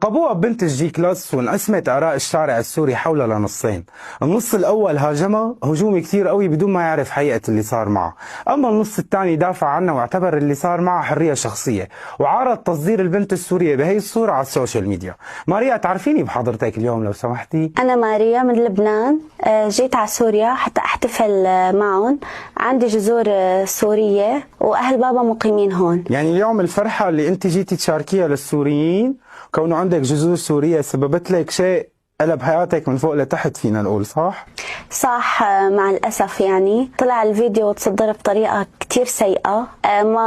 لقبوها بنت الجي كلاس، وانقسمت آراء الشارع السوري حولها لنصين. النص الأول هاجمها هجوم كتير قوي بدون ما يعرف حقيقة اللي صار معه، أما النص الثاني دافع عنها واعتبر اللي صار معها حرية شخصية، وعارض تصدير البنت السورية بهي الصورة على السوشيال ميديا. ماريا، تعرفيني بحضرتك اليوم لو سمحتي؟ أنا ماريا من لبنان، جيت على سوريا حتى أحتفل معهم. عندي جذور سورية وأهل بابا مقيمين هون. يعني اليوم الفرحة اللي أنت جيتي تشاركيها للسوريين كونه عندك جذور سورية سببت لك شيء قلب حياتك من فوق لتحت، فينا نقول صح؟ صح، مع الأسف يعني طلع الفيديو وتصدر بطريقة كتير سيئة.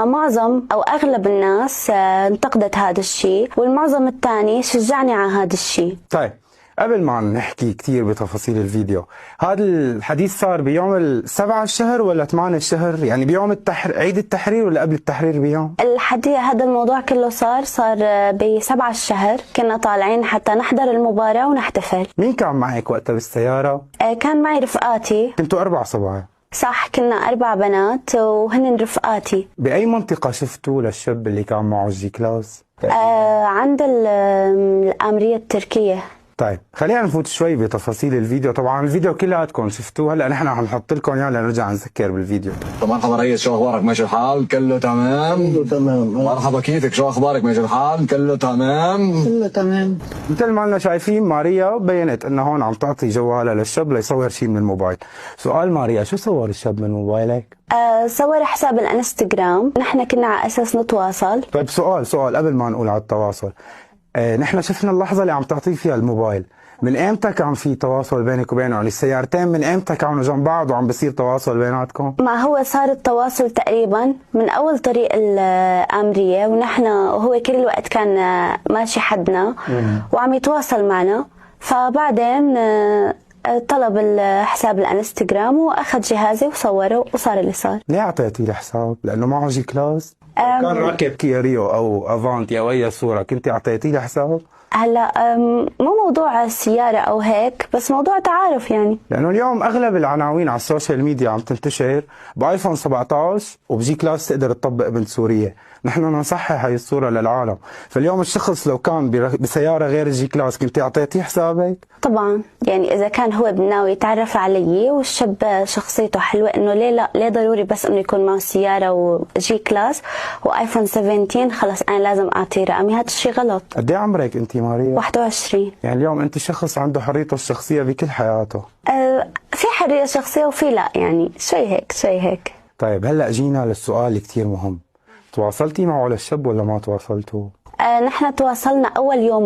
معظم أو أغلب الناس انتقدت هذا الشيء، والمعظم الثاني شجعني على هذا الشيء. طيب، قبل ما نحكي كتير بتفاصيل الفيديو، هذا الحديث صار بيوم 7 الشهر ولا 8 الشهر؟ يعني بيوم عيد التحرير ولا قبل التحرير بيوم؟ هذا الموضوع كله صار ب7 الشهر. كنا طالعين حتى نحضر المباراة ونحتفل. مين كان معك وقتها بالسيارة؟ كان معي رفقاتي. كنتوا 4 صبايا؟ صح، كنا 4 بنات وهن رفقاتي. بأي منطقة شفتوا للشاب اللي كان معه الجي كلاس؟ عند الآمرية التركية. طيب، خلينا نفوت شوي بتفاصيل الفيديو. طبعا الفيديو كلياتكم شفتوه، هلا نحن حنحط لكم اياه لنرجع نذكر بالفيديو. مرحبا ريس، شو اخبارك؟ ماشي الحال؟ كله تمام؟ كله تمام. مرحبا، كيفك؟ شو اخبارك؟ ماشي الحال؟ كله تمام؟ كله تمام. مثل ما لنا شايفين، ماريا بينت انه هون عم تعطي جوالها للشاب ليصور شيء من الموبايل. سؤال ماريا، شو صور الشاب من موبايلك؟ صور حساب الانستغرام، نحن كنا على اساس نتواصل. طيب، سؤال قبل ما نقول على التواصل. نحن شفنا اللحظة اللي عم تعطيه فيها الموبايل، من امتى كان في تواصل بينك وبينه؟ يعني السيارتين من امتى كانوا جنب بعض وعم بصير تواصل بيناتكم؟ ما هو صار التواصل تقريبا من اول طريق الآمرية، ونحن وهو كل الوقت كان ماشي حدنا وعم يتواصل معنا. فبعدين طلب الحساب الانستغرام واخذ جهازي وصوره وصار اللي صار. ليه اعطيتي الحساب؟ لانه معه جي كلاس؟ كان راكب كيا ريو او افانتي او اي صورة كنت اعطيتي له حساب؟ هلا مو موضوع السيارة او هيك، بس موضوع تعارف يعني. لانه اليوم اغلب العناوين على السوشيال ميديا عم تنتشر بايفون 17 وبجي كلاس تقدر تطبق بنت سورية. نحن نصحح هاي الصورة للعالم. فاليوم الشخص لو كان بسيارة غير الجي كلاس كنت اعطيتيه حسابك؟ طبعا، يعني اذا كان هو ناوي يتعرف علي والشاب شخصيته حلوة، انه ليه لا؟ ليه ضروري بس انه يكون معه سيارة وجي كلاس وايفون 17 خلص انا لازم اعطيه رقمي؟ هذا الشيء غلط. قد ايه عمرك انت ماريا؟ 21. يعني اليوم انت شخص عنده حريته الشخصية بكل حياته. في حرية شخصية وفي لا، يعني شوي هيك شوي هيك. طيب، هلا جينا للسؤال اللي كتير مهم. تواصلتي معه للشاب ولا ما تواصلتوا؟ نحن تواصلنا اول يوم